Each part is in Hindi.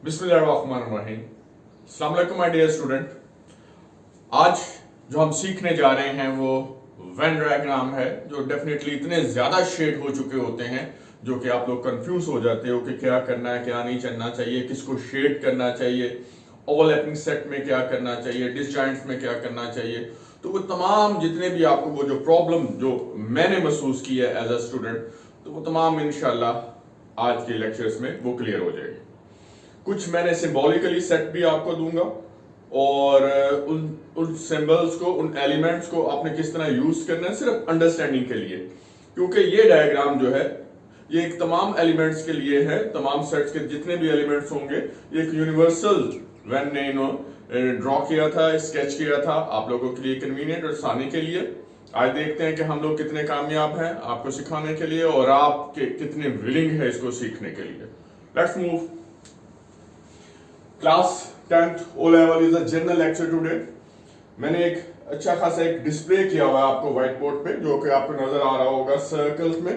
बिस्मिल्लाहिर्रहमानिर्रहीम। अस्सलाम वालेकुम माय डियर स्टूडेंट। आज जो हम सीखने जा रहे हैं वो वेन डायग्राम है, जो डेफिनेटली इतने ज़्यादा शेड हो चुके होते हैं जो कि आप लोग कंफ्यूज हो जाते हो कि क्या करना है, क्या नहीं करना चाहिए, किसको शेड करना चाहिए, ओवरलैपिंग सेट में क्या करना चाहिए, डिसजॉइंट्स में क्या करना चाहिए। तो वो तमाम जितने भी आपको वो जो प्रॉब्लम जो मैंने महसूस की है एज अ स्टूडेंट, तो वो तमाम इंशाल्लाह आज के लेक्चर्स में वो क्लियर हो जाएगी। कुछ मैंने सिंबॉलिकली सेट भी आपको दूंगा और उन सिंबल्स को, उन एलिमेंट्स को आपने किस तरह यूज करना है सिर्फ अंडरस्टैंडिंग के लिए, क्योंकि ये डायग्राम जो है ये एक तमाम एलिमेंट्स के लिए है। तमाम सेट्स के जितने भी एलिमेंट्स होंगे ये एक यूनिवर्सल वेन ने ड्रॉ किया था, स्केच किया था आप लोगों के लिए कन्वीनियंट और आसानी के लिए। आज देखते हैं कि हम लोग कितने कामयाब हैं आपको सिखाने के लिए और आप कितने विलिंग है इसको सीखने के लिए। Let's move. Class 10th O level is a general lecture today. मैंने एक अच्छा खासा एक डिस्प्ले किया हुआ है आपको व्हाइट बोर्ड पे, जो कि आपको नजर आ रहा होगा सर्कल्स में,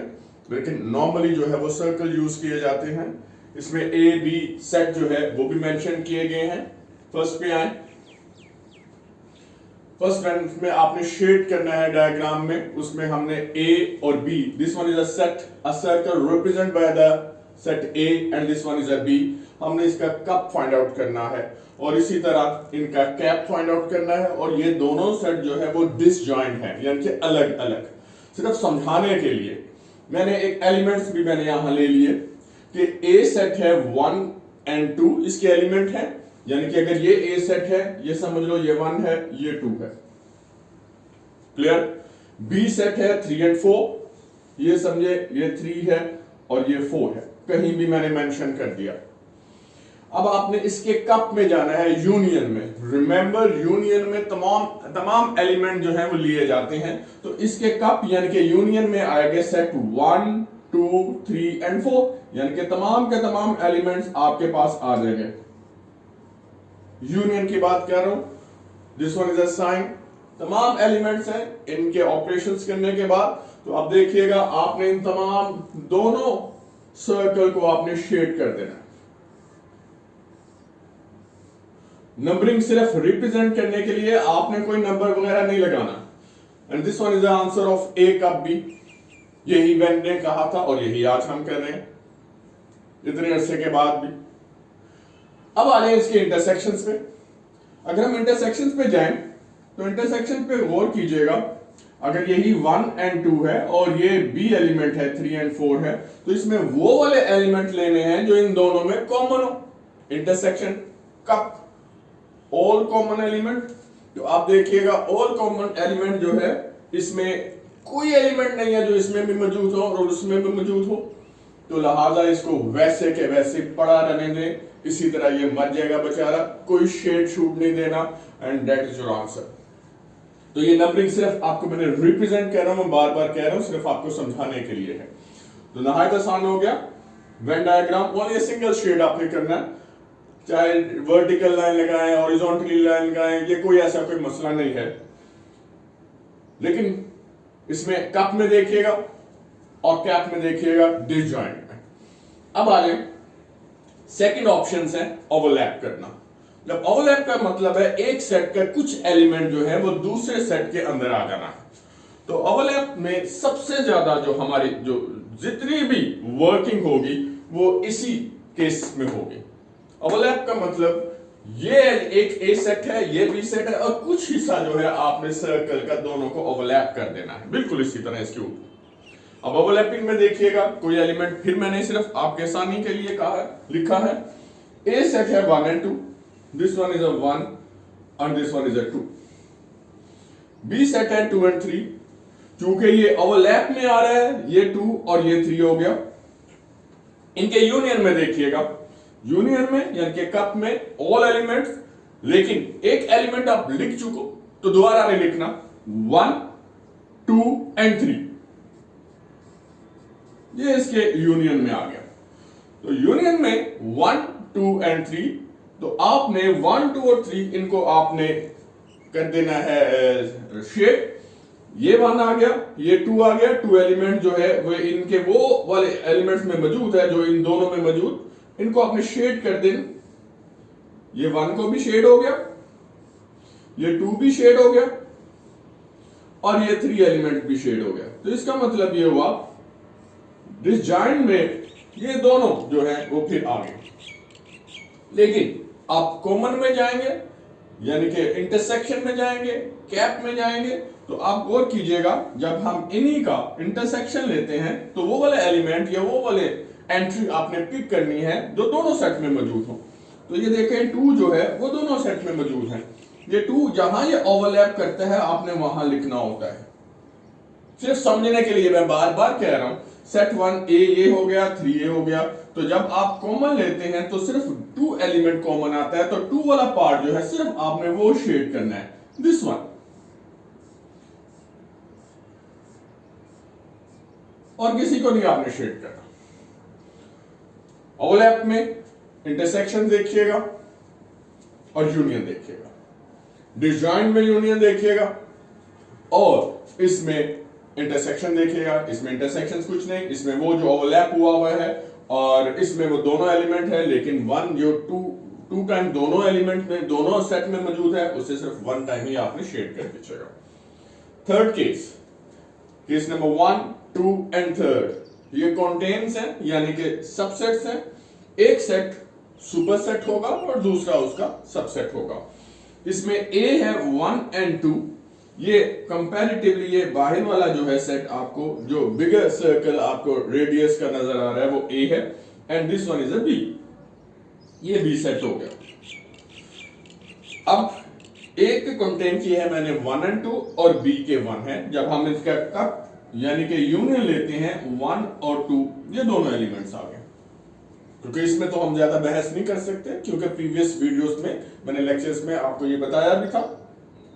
लेकिन नॉर्मली जो है वो सर्कल यूज किए जाते हैं। इसमें ए बी सेट जो है वो भी मेंशन किए गए हैं। फर्स्ट पे आए, फर्स्ट वन में आपने शेड करना है डायग्राम में। उसमें हमने ए और B, this one is a set, a circle represent by the set A and this one is a B. हमने इसका कप फाइंड आउट करना है और इसी तरह इनका कैप फाइंड आउट करना है। और ये दोनों सेट जो है वो डिसजॉइंट है, यानी कि अलग अलग। सिर्फ समझाने के लिए मैंने एक एलिमेंट्स भी मैंने यहां ले लिए कि ए सेट है 1 एंड 2 इसके एलिमेंट है, यानी कि अगर ये ए सेट है ये समझ लो ये 1 है, ये 2 है। क्लियर? बी सेट है 3 एंड 4, ये समझे ये 3 है और ये 4 है, कहीं भी मैंने मेंशन कर दिया। अब आपने इसके कप में जाना है, यूनियन में। रिमेंबर यूनियन में तमाम एलिमेंट जो है वो लिए जाते हैं। तो इसके कप यानी कि यूनियन में आएगा सेट 1 2 3 एंड 4, यानी कि तमाम के तमाम एलिमेंट्स आपके पास आ जाएंगे। यूनियन की बात कर रहा हूं, this one is a sign, तमाम एलिमेंट्स हैं। इनके ऑपरेशंस करने के बाद तो अब देखिएगा आपने इन तमाम दोनों सर्कल को आपने शेड कर देना है। नंबरिंग सिर्फ रिप्रेजेंट करने के लिए, आपने कोई नंबर वगैरह नहीं लगाना। And this one is the answer of A cup B. यही वेन ने कहा था और यही आज हम कर रहे हैं इतने अरसे के बाद भी। अब आ रहे हैं इसके इंटरसेक्शंस पे। अगर हम इंटरसेक्शंस पे जाएं तो इंटरसेक्शन पे गौर कीजिएगा। अगर यही 1 एंड 2 है और ये बी एलिमेंट है 3 एंड 4 है, तो इसमें वो वाले एलिमेंट लेने हैं जो इन दोनों में कॉमन हो। Intersection cup all common element, तो आप देखिएगा ऑल कॉमन एलिमेंट जो है इसमें कोई एलिमेंट नहीं है जो इसमें भी मौजूद हो और उसमें भी मौजूद हो, तो लिहाजा इसको वैसे के वैसे पड़ा रहने दें। इसी तरह ये मर जाएगा बेचारा, कोई शेड शूट नहीं देना, and that is your answer. तो ये नंबरिंग सिर्फ आपको मैंने रिप्रेजेंट कह रहा हूं, मैं बार बार कह रहा हूं, सिर्फ आपको समझाने के लिए है। तो नहायत आसान हो गया Venn diagram. Only single shade आपने करना है, चाहे वर्टिकल लाइन लगाएं, हॉरिजॉन्टली लाइन लगाएं, ये कोई ऐसा कोई मसला नहीं है। लेकिन इसमें कप में देखिएगा और कैप में देखिएगा डिसजॉइंट में। अब आ रहे सेकंड ऑप्शन है ओवरलैप करना। जब ओवरलैप का मतलब है एक सेट का कुछ एलिमेंट जो है वो दूसरे सेट के अंदर आ जाना है। तो ओवरलैप में सबसे ज्यादा जो हमारी जो जितनी भी वर्किंग होगी वो इसी केस में होगी। ओवरलैप का मतलब ये एक ए सेट है, ये बी सेट है और कुछ हिस्सा जो है आपने सर्कल का दोनों को ओवरलैप कर देना है, बिल्कुल इसी तरह इसके ऊपर। अब ओवरलैपिंग में देखिएगा कोई एलिमेंट, फिर मैंने सिर्फ आपके आसानी के लिए कहा है, लिखा है ए सेट है 1 and 2, this one is a 1 and this one is a 2। B set है 2 एंड 3, चूंकि ये ओवरलैप में आ रहा है, ये 2 और ये 3 हो गया। इनके यूनियन में देखिएगा, यूनियन में यानी कि कप में ऑल एलिमेंट्स, लेकिन एक एलिमेंट आप लिख चुको तो दोबारा नहीं लिखना, 1 2 एंड 3, ये इसके यूनियन में आ गया। तो यूनियन में 1 2 एंड 3, तो आपने 1 2 और 3 इनको आपने कर देना है शेड। ये 1 आ गया, ये 2 आ गया, 2 एलिमेंट जो है वो इनके वो वाले एलिमेंट्स में मौजूद है जो इन दोनों में मौजूद, इनको आपने शेड कर देना ये 1 को भी शेड हो गया, ये 2 भी शेड हो गया और ये 3 एलिमेंट भी शेड हो गया। तो इसका मतलब ये हुआ डिसजॉइंट में ये दोनों जो है वो फिर आ गए। लेकिन आप कॉमन में जाएंगे यानी कि इंटरसेक्शन में जाएंगे, कैप में जाएंगे, तो आप गौर कीजिएगा जब हम इन्हीं का इंटरसेक्शन लेते हैं तो वो वाले एलिमेंट या वो वाले एंट्री आपने पिक करनी है जो दोनों सेट में मौजूद हो। तो ये देखें 2 जो है वो दोनों सेट में मौजूद है। ये 2 जहां ये ओवरलैप करता है आपने वहां लिखना होता है। सिर्फ समझने के लिए मैं बार बार कह रहा हूं, सेट 1 ए ये हो गया, 3 ए हो गया। तो जब आप कॉमन लेते हैं तो सिर्फ 2 एलिमेंट कॉमन आता है, तो 2 वाला पार्ट जो है सिर्फ आपने वो शेड करना है, दिस वन। और किसी को नहीं आपने शेड करना। ओवरलैप में इंटरसेक्शन देखिएगा और यूनियन देखिएगा, डिसजॉइंट में यूनियन देखिएगा और इसमें इंटरसेक्शन देखिएगा। इसमें इंटरसेक्शन कुछ नहीं, इसमें वो जो ओवरलैप हुआ है और इसमें वो दोनों एलिमेंट है, लेकिन 1 जो 2 टाइम दोनों एलिमेंट में दोनों सेट में मौजूद है, उससे सिर्फ 1 टाइम ही आपने शेड कर दीजिएगा। Third case number 1, 2 and third, ये कॉन्टेन्स है यानी कि सबसेट्स हैं। एक सेट सुपर सेट होगा और दूसरा उसका सबसेट होगा। इसमें ए है 1 एंड 2, ये कंपैरेटिवली ये बाहर वाला जो है सेट आपको जो बिगर सर्कल आपको रेडियस का नजर आ रहा है वो ए है and this one is a B, ये बी सेट हो गया। अब ए के कंटेंट की है मैंने 1 एंड 2 और बी के 1 है। जब हम इसका कट यानी कि यूनियन लेते हैं 1 और 2, ये दोनों एलिमेंट्स आ गए। क्योंकि इसमें तो हम ज्यादा बहस नहीं कर सकते, क्योंकि प्रीवियस वीडियोस में मैंने लेक्चर्स में आपको ये बताया भी था,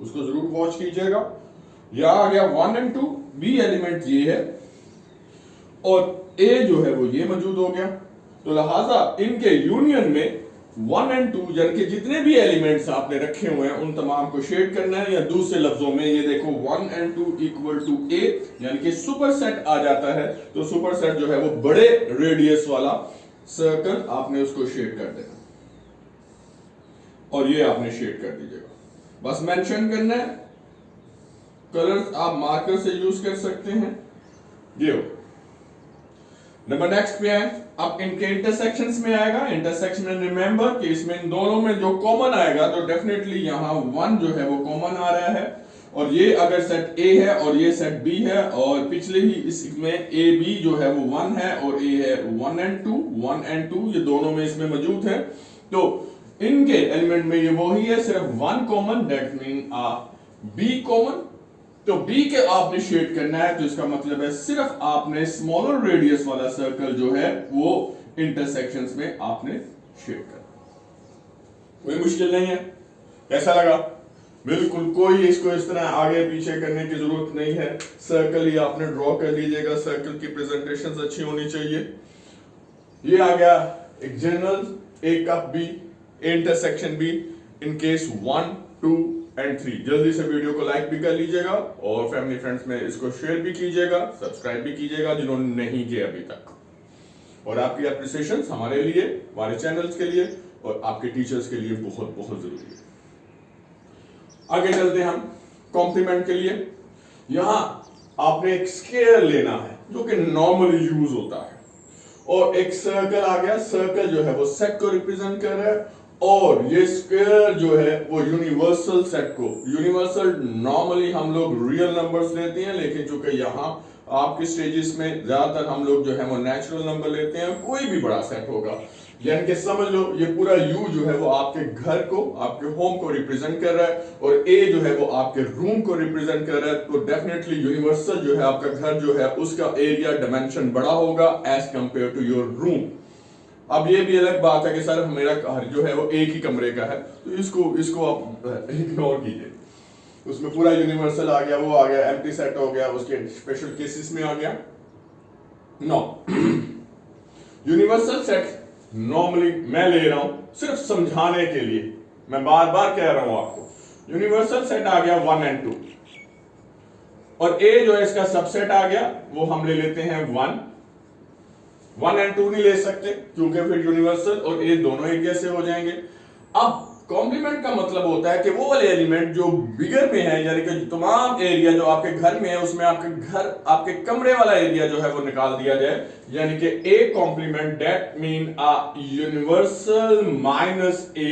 उसको जरूर वॉच कीजिएगा। यहां आ गया 1 एंड 2, बी एलिमेंट ये है और ए जो है वो ये मौजूद हो गया। तो लिहाजा इनके यूनियन में 1 एंड 2 यानी कि जितने भी एलिमेंट्स आपने रखे हुए हैं उन तमाम को शेड करना है, या दूसरे लफ्जों में ये देखो 1 एंड 2 इक्वल टू ए यानी कि सुपर सेट आ जाता है। तो सुपर सेट जो है वो बड़े रेडियस वाला सर्कल आपने उसको शेड कर देना और ये आपने शेड कर दीजिएगा। बस मेंशन करना है, कलर्स आप मार्कर से यूज कर सकते हैं। ये नंबर नेक्स्ट पे है, अब इनके इंटरसेक्शंस में आएगा। इंटरसेक्शन में रिमेंबर कि इसमें इन दोनों में जो कॉमन आएगा तो डेफिनेटली यहां 1 जो है वो कॉमन आ रहा है और ये अगर सेट ए है और ये सेट बी है और पिछले ही इसमें ए बी जो है वो 1 है और ए है 1 एंड 2 ये दोनों में इसमें मौजूद है। तो इनके एलिमेंट में ये वही है, सिर्फ 1 common, that mean B common. तो बी के आपने शेड करना है, तो इसका मतलब है सिर्फ आपने स्मॉलर रेडियस वाला सर्कल जो है वो इंटरसेक्शंस में आपने शेड करना। कोई मुश्किल नहीं है। कैसा लगा? बिल्कुल कोई इसको इस तरह आगे पीछे करने की जरूरत नहीं है, सर्कल ही आपने ड्रॉ कर लीजिएगा। सर्कल की प्रेजेंटेशन अच्छी होनी चाहिए। ये आ गया एक general A cup B, intersection B in case 1, 2 and 3। जल्दी से वीडियो को लाइक भी कर लीजिएगा और फैमिली फ्रेंड्स में इसको शेयर भी कीजिएगा, सब्सक्राइब भी कीजिएगा जिन्होंने नहीं किया अभी तक। और आपकी एप्रिसिएशन हमारे लिए, हमारे चैनल्स के लिए और आपके टीचर्स के लिए बहुत बहुत जरूरी है। आगे चलते हम कॉम्प्लीमेंट के लिए। यहां आपने एक स्क्वायर लेना है जो कि नॉर्मली यूज होता है और एक सर्कल आ गया। सर्कल जो है वो सेट को रिप्रेजेंट कर रहा है और ये स्क्वायर जो है वो यूनिवर्सल सेट को, यूनिवर्सल नॉर्मली हम लोग रियल नंबर्स लेते हैं, लेकिन चूंकि यहाँ आपके स्टेजेस में ज्यादातर हम लोग जो है वो नेचुरल नंबर लेते हैं। कोई भी बड़ा सेट होगा, यानी कि समझ लो ये पूरा यू जो है वो आपके घर को, आपके होम को रिप्रेजेंट कर रहा है और ए जो है वो आपके रूम को रिप्रेजेंट कर रहा है। तो डेफिनेटली यूनिवर्सल जो है आपका घर जो है उसका एरिया डायमेंशन बड़ा होगा as compare to your room. अब ये भी अलग बात है कि सर मेरा घर जो है वो एक ही कमरे का है, तो इसको आप इग्नोर कीजिए। उसमें पूरा यूनिवर्सल आ गया, वो आ गया, एम्प्टी सेट हो गया, उसके स्पेशल केसेस में आ गया। नो यूनिवर्सल सेट नॉर्मली मैं ले रहा हूं सिर्फ समझाने के लिए, मैं बार बार कह रहा हूं आपको। यूनिवर्सल सेट आ गया 1 एंड 2 और ए जो है इसका सबसेट आ गया, वो हम ले लेते हैं 1 एंड 2 नहीं ले सकते क्योंकि फिर यूनिवर्सल और ए दोनों एक जैसे हो जाएंगे। अब कॉम्प्लीमेंट का मतलब होता है कि वो वाले एलिमेंट जो बिगर में है, यानी कि तमाम एरिया जो आपके घर में है उसमें आपके कमरे वाला एरिया जो है वो निकाल दिया जाए, यानी कि A complement that mean a universal minus A,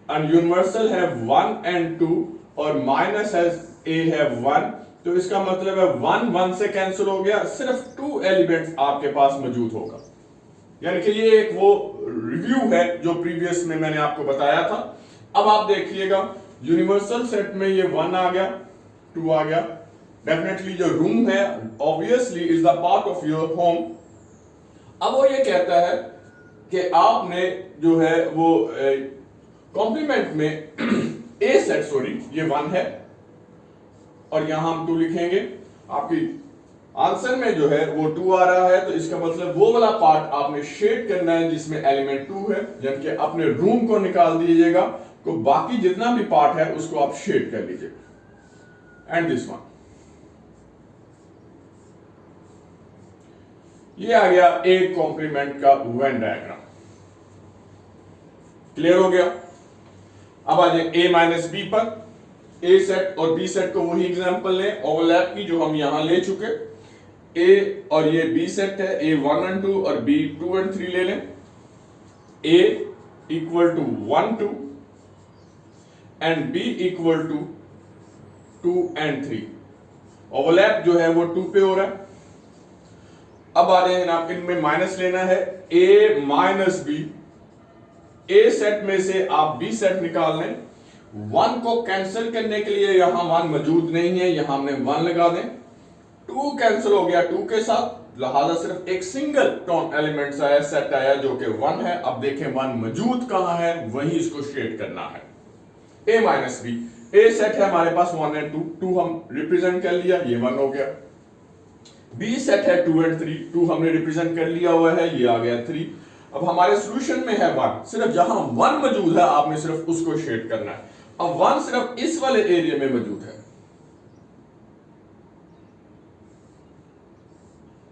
and universal है 1 and 2 और माइनस है ए है 1, तो इसका मतलब है 1 1 से कैंसिल हो गया, सिर्फ 2 एलिमेंट्स आपके पास मौजूद होगा। यानी कि ये एक वो रिव्यू है जो प्रीवियस में मैंने आपको बताया था। अब आप देखिएगा यूनिवर्सल सेट में ये 1 आ गया, 2 आ गया, डेफिनेटली जो रूम है obviously is the part of your home. अब वो ये कहता है कि आपने जो है वो कॉम्प्लीमेंट में ए सेट, सॉरी ये 1 है और यहां हम 2 लिखेंगे, आपकी आंसर में जो है वो 2 आ रहा है, तो इसका मतलब वो वाला पार्ट आपने शेड करना है जिसमें एलिमेंट 2 है, यानी कि अपने रूम को निकाल दीजिएगा, तो बाकी जितना भी पार्ट है उसको आप शेड कर लीजिएगा। एंड दिस वन, ये आ गया ए कॉम्प्लीमेंट का वेन डायग्राम। क्लियर हो गया? अब आ जाए ए माइनस बी पर। ए सेट और बी सेट को वही एग्जांपल लें ओवरलैप की जो हम यहां ले चुके। ए और ये बी सेट है, ए 1 and 2 और बी 2 and 3 ले लें। A equal to 1 2 and B equal to 2 and 3। Overlap जो है वो 2 पे हो रहा है। अब आ जाए जनाब, इनमें माइनस लेना है, ए माइनस बी। ए सेट में से आप बी सेट निकाल लें। 1 को कैंसिल करने के लिए यहां 1 मौजूद नहीं है, यहां हमने 1 लगा दें। 2 कैंसिल हो गया 2 के साथ, लिहाजा सिर्फ एक सिंगल टोन एलिमेंट्स आया, सेट आया जो कि 1 है। अब देखें 1 मौजूद कहां है, वही इसको शेड करना है। ए माइनस बी, ए सेट है हमारे पास 1 and 2, 2 हम रिप्रेजेंट कर लिया, ये 1 हो गया। बी सेट है 2 and 3, 2 हमने रिप्रेजेंट कर लिया हुआ है, ये आ गया 3। अब हमारे सॉल्यूशन में है 1, सिर्फ जहां 1 मौजूद है आपने सिर्फ उसको शेड करना है। अब 1 सिर्फ इस वाले एरिया में मौजूद है,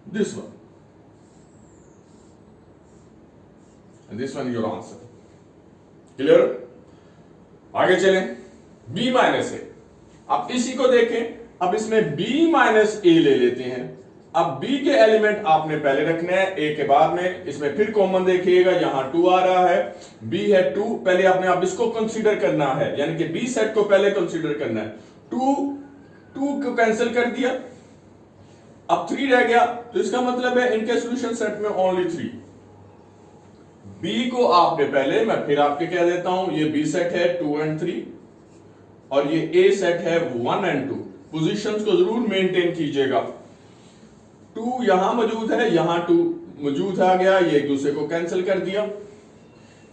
this one, and this one your answer. Clear? आगे चलें, b माइनस ए। अब इसी को देखें, अब इसमें b माइनस ए ले लेते हैं। अब b के एलिमेंट आपने पहले रखने हैं a के बाद में, इसमें फिर कॉमन देखिएगा, यहां 2 आ रहा है, b है 2, पहले आपने अब इसको कंसीडर करना है, यानी कि b सेट को पहले कंसीडर करना है। 2 को कैंसिल कर दिया, अब 3 रह गया, तो इसका मतलब है इनके सॉल्यूशन सेट में ओनली 3। b को आपने पहले, मैं फिर आपके कह देता हूं, ये b सेट है 2 and 3 और ये a सेट है 1 and 2। पोजीशंस को जरूर मेंटेन कीजिएगा। 2 यहां मौजूद है, यहां 2 मौजूद आ गया, ये एक दूसरे को कैंसिल कर दिया।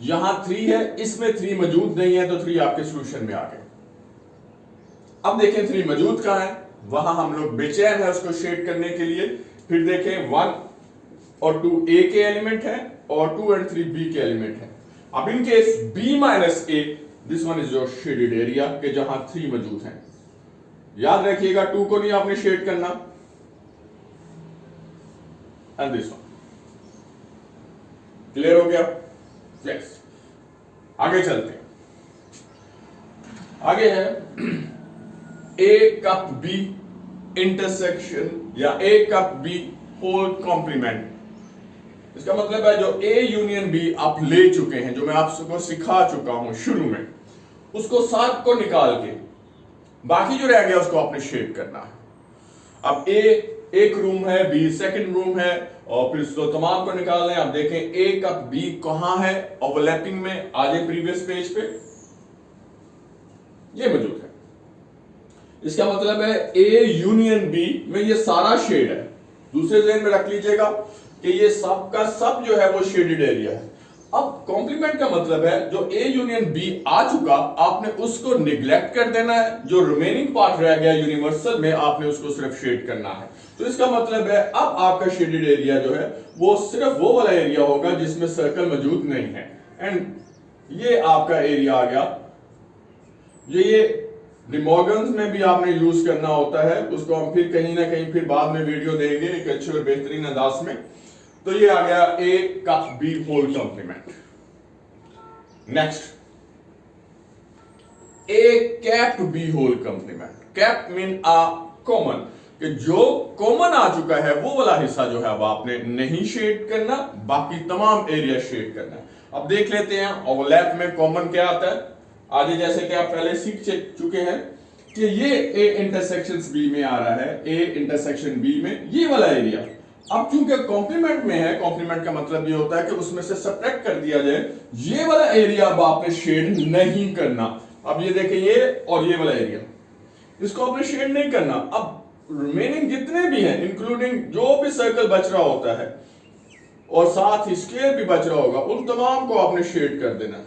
यहां 3 है, इसमें 3 मौजूद नहीं है, तो 3 आपके सॉल्यूशन में आ गए। अब देखें 3 मौजूद कहां है, वहां हम लोग बेचैन है उसको शेड करने के लिए। फिर देखें 1 और 2 ए के एलिमेंट है और 2 and 3 बी के एलिमेंट है। अब in case B minus A, this one is your shaded area के जहां 3 मौजूद हैं। याद रखिएगा 2 को नहीं आपने शेड करना, एंड दिस वन। क्लियर हो गया? यस। आगे चलते हैं। आगे है ए कप बी इंटरसेक्शन या ए कप बी होल कॉम्प्लीमेंट। इसका मतलब है जो ए यूनियन बी आप ले चुके हैं, जो मैं आपको सिखा चुका हूं शुरू में, उसको साथ को निकाल के बाकी जो रह गया उसको आपने शेड करना है। अब ए एक रूम है, बी सेकंड रूम है, और फिर इसको तमाम को निकालना है। अब देखें ए कप बी कहां है, ओवरलैपिंग में। आगे प्रीवियस पेज पे ये मौजूद है। इसका मतलब है ए यूनियन बी में ये सारा शेड है। दूसरे ज़हन में रख लीजिएगा कि ये सब का सब जो है वो शेडेड एरिया है। अब कॉम्प्लीमेंट का मतलब है जो ए यूनियन बी आ चुका, आपने उसको निग्लेक्ट कर देना है, जो रिमेनिंग पार्ट रह गया यूनिवर्सल में आपने उसको सिर्फ शेड करना है। तो इसका मतलब है अब आपका शेडेड एरिया जो है वो सिर्फ वो वाला एरिया होगा जिसमें सर्कल मौजूद नहीं है। एंड ये आपका एरिया आ गया। ये डिमॉर्गन्स में भी आपने यूज करना होता है, उसको हम फिर कहीं ना कहीं फिर बाद में वीडियो देंगे एक अच्छे और बेहतरीन अंदाज में। तो ये आ गया A cup B whole complement. Next A cap B whole complement. Cap mean आ कॉमन, कि जो कॉमन आ चुका है वो वाला हिस्सा जो है अब आपने नहीं शेड करना, बाकी तमाम एरिया शेड करना है। अब देख लेते हैं ओवरलैप में कॉमन क्या आता है। आगे जैसे कि आप पहले सीख चुके हैं कि ये ए इंटरसेक्शन बी में आ रहा है, ए इंटरसेक्शन बी में ये वाला एरिया। अब चूंकि कॉम्प्लीमेंट में है, कॉम्प्लीमेंट का मतलब ये होता है कि उसमें से सब्ट्रैक्ट कर दिया जाए, ये वाला एरिया अब आपने शेड नहीं करना। अब ये देखें, ये और ये वाला एरिया, इसको आपने शेड नहीं करना। अब रिमेनिंग जितने भी हैं, इंक्लूडिंग जो भी सर्कल बच रहा होता है और साथ ही स्क्वायर भी बच रहा होगा, उन तमाम को आपने शेड कर देना।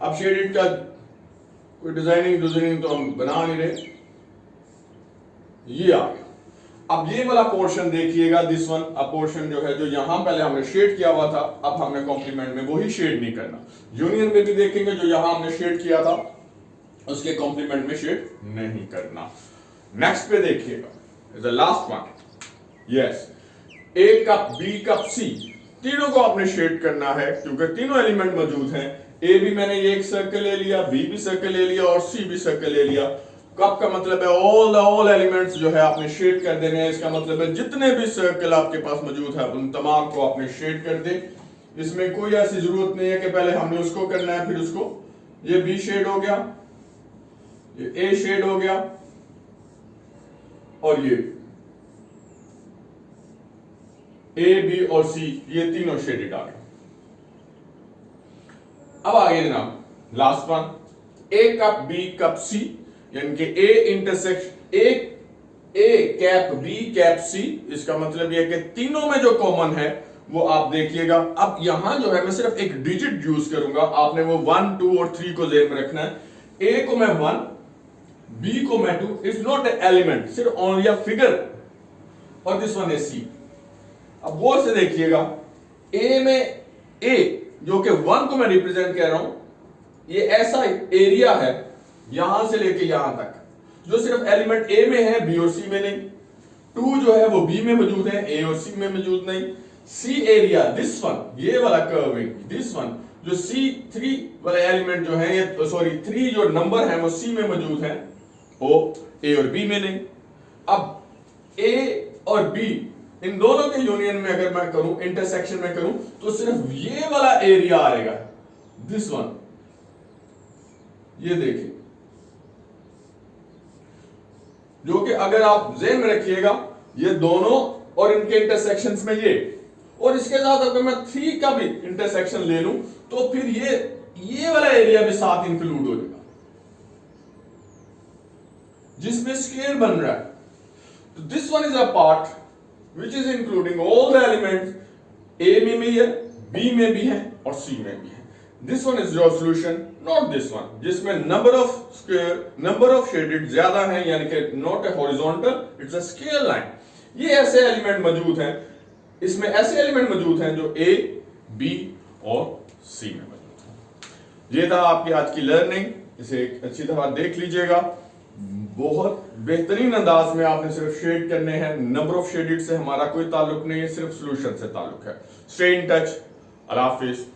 अब शेडेड का कोई डिजाइनिंग तो हम बना नहीं रहे, ये आ गया। अब ये वाला पोर्शन देखिएगा, दिस वन अ पोर्शन जो है, जो यहां पहले हमने शेड किया हुआ था, अब हमने कॉम्प्लीमेंट में वही शेड नहीं करना। यूनियन में भी देखेंगे, जो यहां हमने शेड किया था उसके कॉम्प्लीमेंट में शेड नहीं करना। नेक्स्ट पे देखिएगा, the last one, yes, A cup B cup C, तीनों को आपने शेड करना है क्योंकि तीनों एलिमेंट मौजूद हैं। ए भी मैंने ये एक सर्कल ले लिया, बी भी सर्कल ले लिया और सी भी सर्कल ले लिया। कप का मतलब है ऑल एलिमेंट्स जो है आपने शेड कर देने हैं। इसका मतलब है जितने भी सर्कल आपके पास मौजूद है उन तमाम को आपने शेड कर दे। इसमें कोई ऐसी जरूरत नहीं है कि पहले हमने उसको करना है फिर उसको। ये बी शेड हो गया, ये ए शेड हो गया और ये ए बी और सी, ये तीनों शेडेड आ गए। अब आगे जनाब last one, A cup B cup C, यानी कि A intersection A cap B cap C. इसका मतलब यह कि तीनों में जो कॉमन है वो आप देखिएगा। अब यहां जो है मैं सिर्फ एक डिजिट यूज करूंगा, आपने वो 1 2 और 3 को जेब में रखना है। ए को मैं 1, बी को मैं 2, इट्स नॉट ए एलिमेंट, सिर्फ ओनली अ फिगर, और दिस वन इज सी। अब गौर से देखिएगा, ए में ए जो कि 1 को मैं रिप्रेजेंट कर रहा हूं, ये ऐसा एरिया है यहां से लेके यहां तक जो सिर्फ एलिमेंट ए में है, बी और सी में नहीं। 2 जो है वो बी में मौजूद है, ए और सी में मौजूद नहीं। सी एरिया दिस वन, ये वाला कर्विंग, दिस वन जो C3 वाले एलिमेंट जो है, ये सॉरी 3 जो नंबर है वो सी में मौजूद है, वो ए और बी में नहीं। अब ए और बी इन दोनों के यूनियन में अगर मैं करूं, इंटरसेक्शन में करूं, तो सिर्फ ये वाला एरिया आएगा, दिस वन। ये देखिए, जो कि अगर आप ज़हन में रखिएगा, ये दोनों और इनके इंटरसेक्शंस में ये, और इसके साथ अगर मैं 3 का भी इंटरसेक्शन ले लूं तो फिर ये वाला एरिया भी साथ इंक्लूड हो जाएगा जिसमें स्क्वायर बन रहा है। तो this one is a part which is including all the elements, A में भी है, B में भी है और C में भी है। This one is your solution, not this one, जिसमें number of square, number of shaded ज्यादा हैं, यानी कि not a horizontal, it's a scale line। ये ऐसे एलिमेंट मौजूद हैं, इसमें ऐसे एलिमेंट मौजूद हैं जो A, B और C में मौजूद हैं। ये था आपकी आज की लर्निंग, इसे अच्छी तरह देख लीजिएगा। बहुत बेहतरीन अंदाज में आपने सिर्फ शेड करने हैं। नंबर ऑफ शेडेड से हमारा कोई ताल्लुक नहीं है, सिर्फ सॉल्यूशन से ताल्लुक है। Stay in touch. Allah Hafiz.